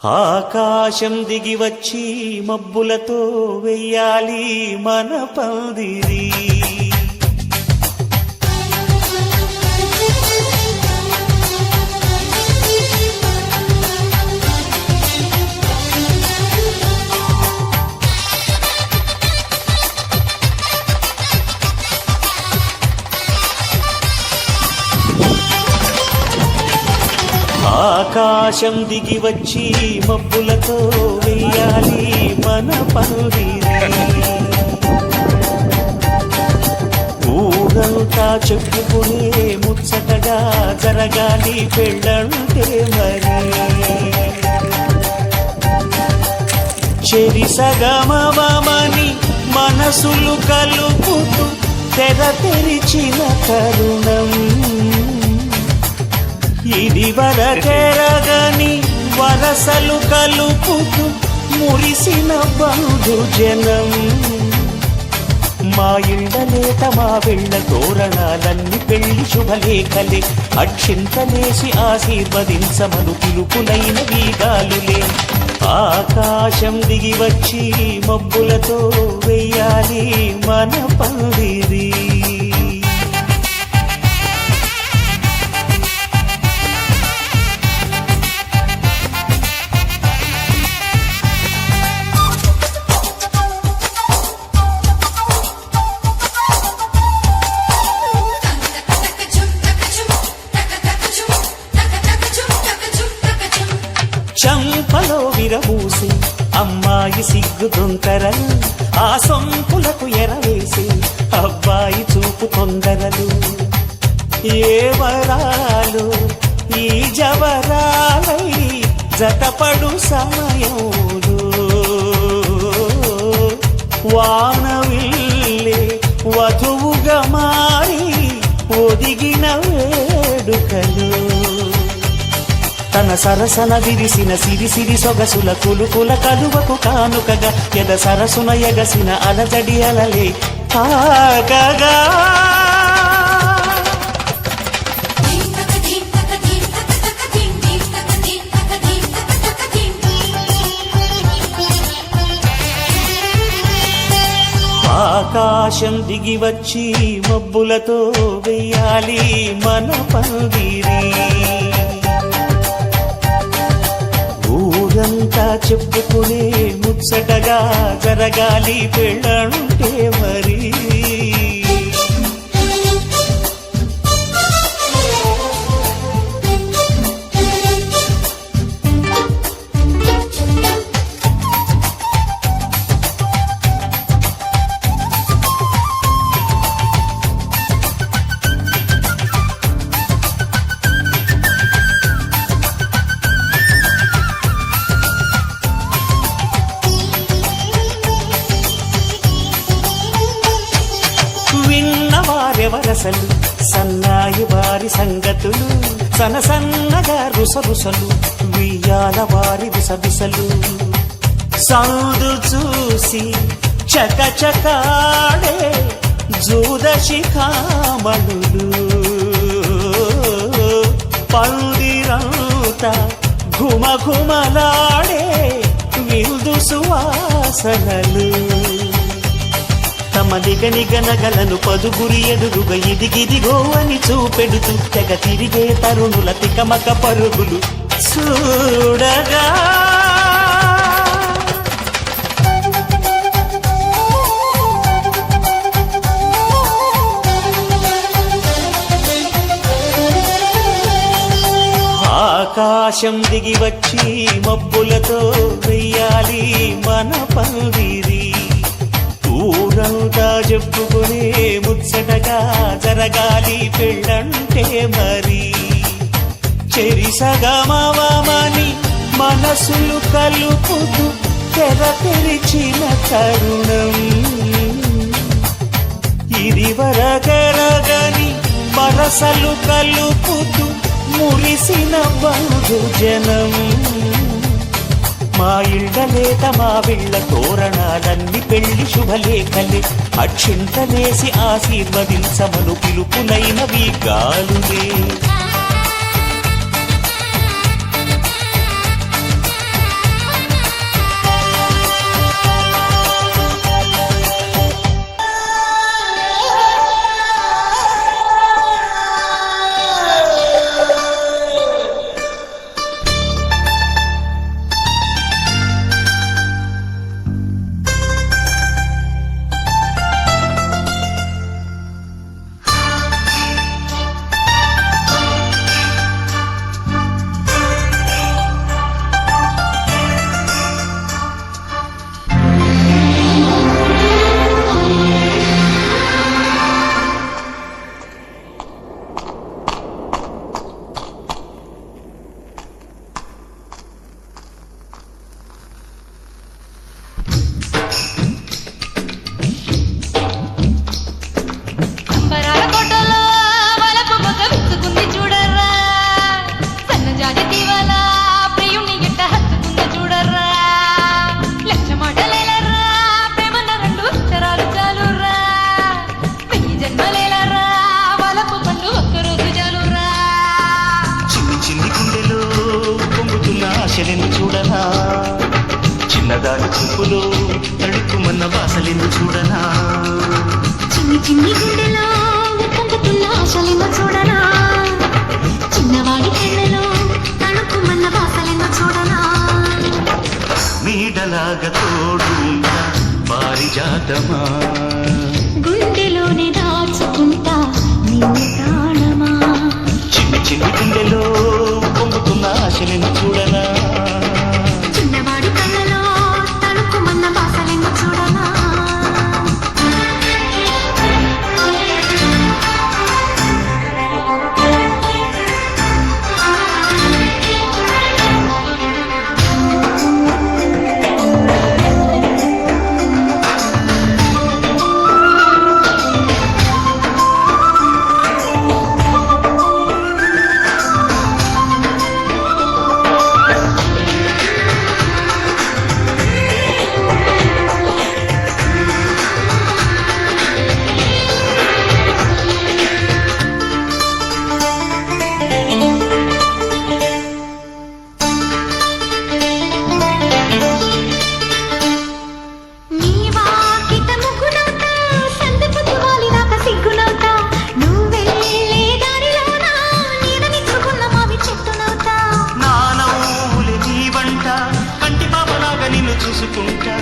ఆకాశం దిగి వచ్చి మబ్బులతో వెయ్యాలి మన పందిరి. ఆకాశం దిగి వచ్చి మబ్బులతో వెయ్యాలి మన పందిరి. ఊరంతా చెప్పుకునే ముచ్చటగా జరగాలి పెళ్ళంటే మరి. చెరి సగమవమని మనసులు కలుపుతూ తెర తెరిచిన తరుణం. ఇది వరకెరగని వరసలు కలుపుతూ మురిసిన బంధు జనం. మా ఇళ్ళలేత మా వెళ్ళ తోరణాలన్నీ పెళ్లి శుభలేఖలే. అక్షింతలేసి ఆశీర్వదించమను పిలుపులైన వీగాలులే. ఆకాశం దిగి వచ్చి మబ్బులతో వెయ్యాలి మన పందిరి. చంపలో విరబూసి అమ్మాయి సిగ్గు దొంతరలు. ఆ సొంపులకు ఎరవేసి అబ్బాయి చూపు తొందరలు. ఏ వరాలు ఈ జవరాలై జతపడు సమయంలో. వానవిల్లే వధువుగా మారి ఒదిగిన వేడుకలు. తన సరసన విరిసిన సిరిసిరి సొగసుల కులుకుల కలువకు కానుకగా ఎద సరసున ఎగసిన అలజడి అలలే ఆగగా. ఆకాశం దిగి వచ్చి మబ్బులతో వెయ్యాలి మన పందిరి. ఊరంతా చెప్పుకునే ముచ్చటగా జరగాలి పెళ్ళంటే మరి. వరసలు సన్నాయి వారి సంగతులు. సనసన్నగా రుసరుసలు వియ్యాల వారి విసవిసలు. సౌదు చూసి చకచకాడే జూదశిఖామణులు. పందిరంతా ఘుమఘుమలాడే విందు సువాసనలు. తమ నిగనిగనగలను పదుగురి ఎదురుగా ఇదిగిదిగో అని చూపెడుతూ తెగ తిరిగే తరుణుల తికమక పరుగులు చూడగా. ఆకాశం దిగి వచ్చి మబ్బులతో వెయ్యాలి మన పందిరి. ఊరంతా చెప్పుకునే ముచ్చటగా జరగాలి పెళ్ళంటే మరి. చెరి సగమవమని మనసులు కలుపుతూ తెర తెరిచిన తరుణం. ఇది వరకెరగని వరసలు కలుపుతూ మురిసిన బంధు జనం. మా ఇళ్ళలేత మా వెళ్ళ తోరణాలన్నీ పెళ్లి శుభలేఖలే. అక్షింతలేసి ఆశీర్వదించమను పిలుపులైన వీగాలులే. ఆశలను చూడనా చిన్నదాని చూపులో తడుక్కుమన్న వాసలను చూడనా చిన్ని చిన్ని గుండెలో పొంగుతున్న ఆశలను చూడనా చిన్నవాడి కళ్ళలో తడుక్కుమన్న వాసలను చూడనా నీడలాగా తోడుంటా పారిజాతమా గుండెలోనే దాచుకుంటా నిన్ను ప్రాణమా చిన్ని చిన్ని గుండెలో పొంగుతున్న ఆశలను చూడనా చిన్నవాడి కళ్ళలో తడుక్కుమన్న వాసలను చూడనా చూసుకుంటా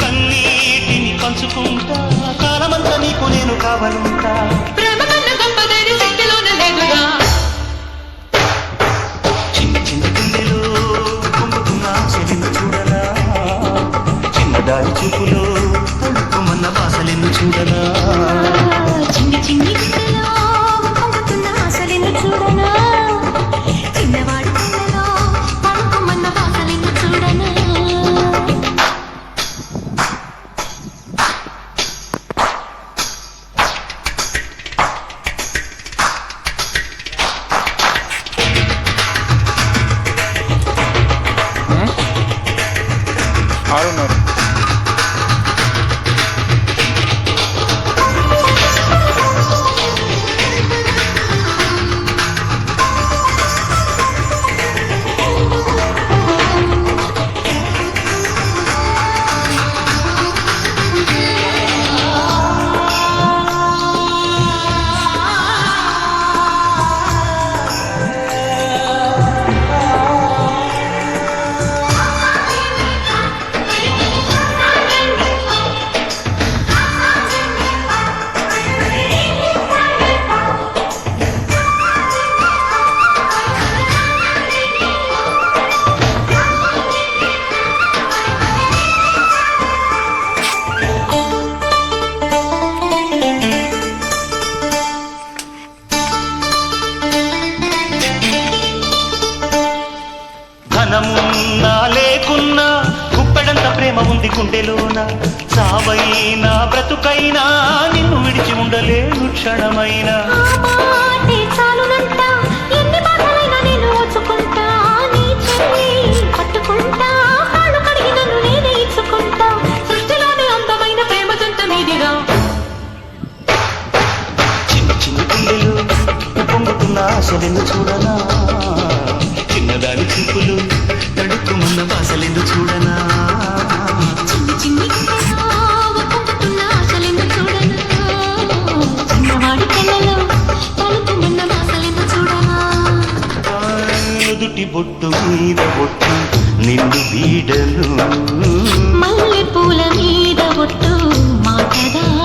కన్నీటిని పంచుకుంటా కాలమంతా నీకు నేను కావాలంటా చిన్ని చిన్ని గుండెలో పొంగుతున్న ఆశలను చూడనా చిన్నదారి చూపులో తడుక్కుమన్న వాసలను చూడనా చిన్ని చిన్ని గుండెలో పొంగుతున్న ఆశలను చూడనా చిన్నవాడి కళ్ళలో తడుక్కుమన్న వాసలను చూడనా ఆడున్నారు ధనమున్నా లేకున్నా గుప్పెడంత ప్రేమ ఉంది గుండెలోన సావైనా బ్రతుకైనా నిన్ను విడిచి ఉండలేను క్షణమైనా చిన్న చిన్న గుండెలు పొంగుతున్న ఆశలను చూడనా చిన్నదాని చూపులు తడుక్కుమన్న వాసలను చూడనా చిన్ని చిన్ని గుండెలో పొంగుతున్న ఆశలను చూడనా చిన్నవాడి కళ్ళలో తడుక్కుమన్న వాసలను చూడనా నుదుటి బొట్టు మీద బొట్టు నిన్ను వీడను మల్లె పూల మీద ఒట్టు మాటదా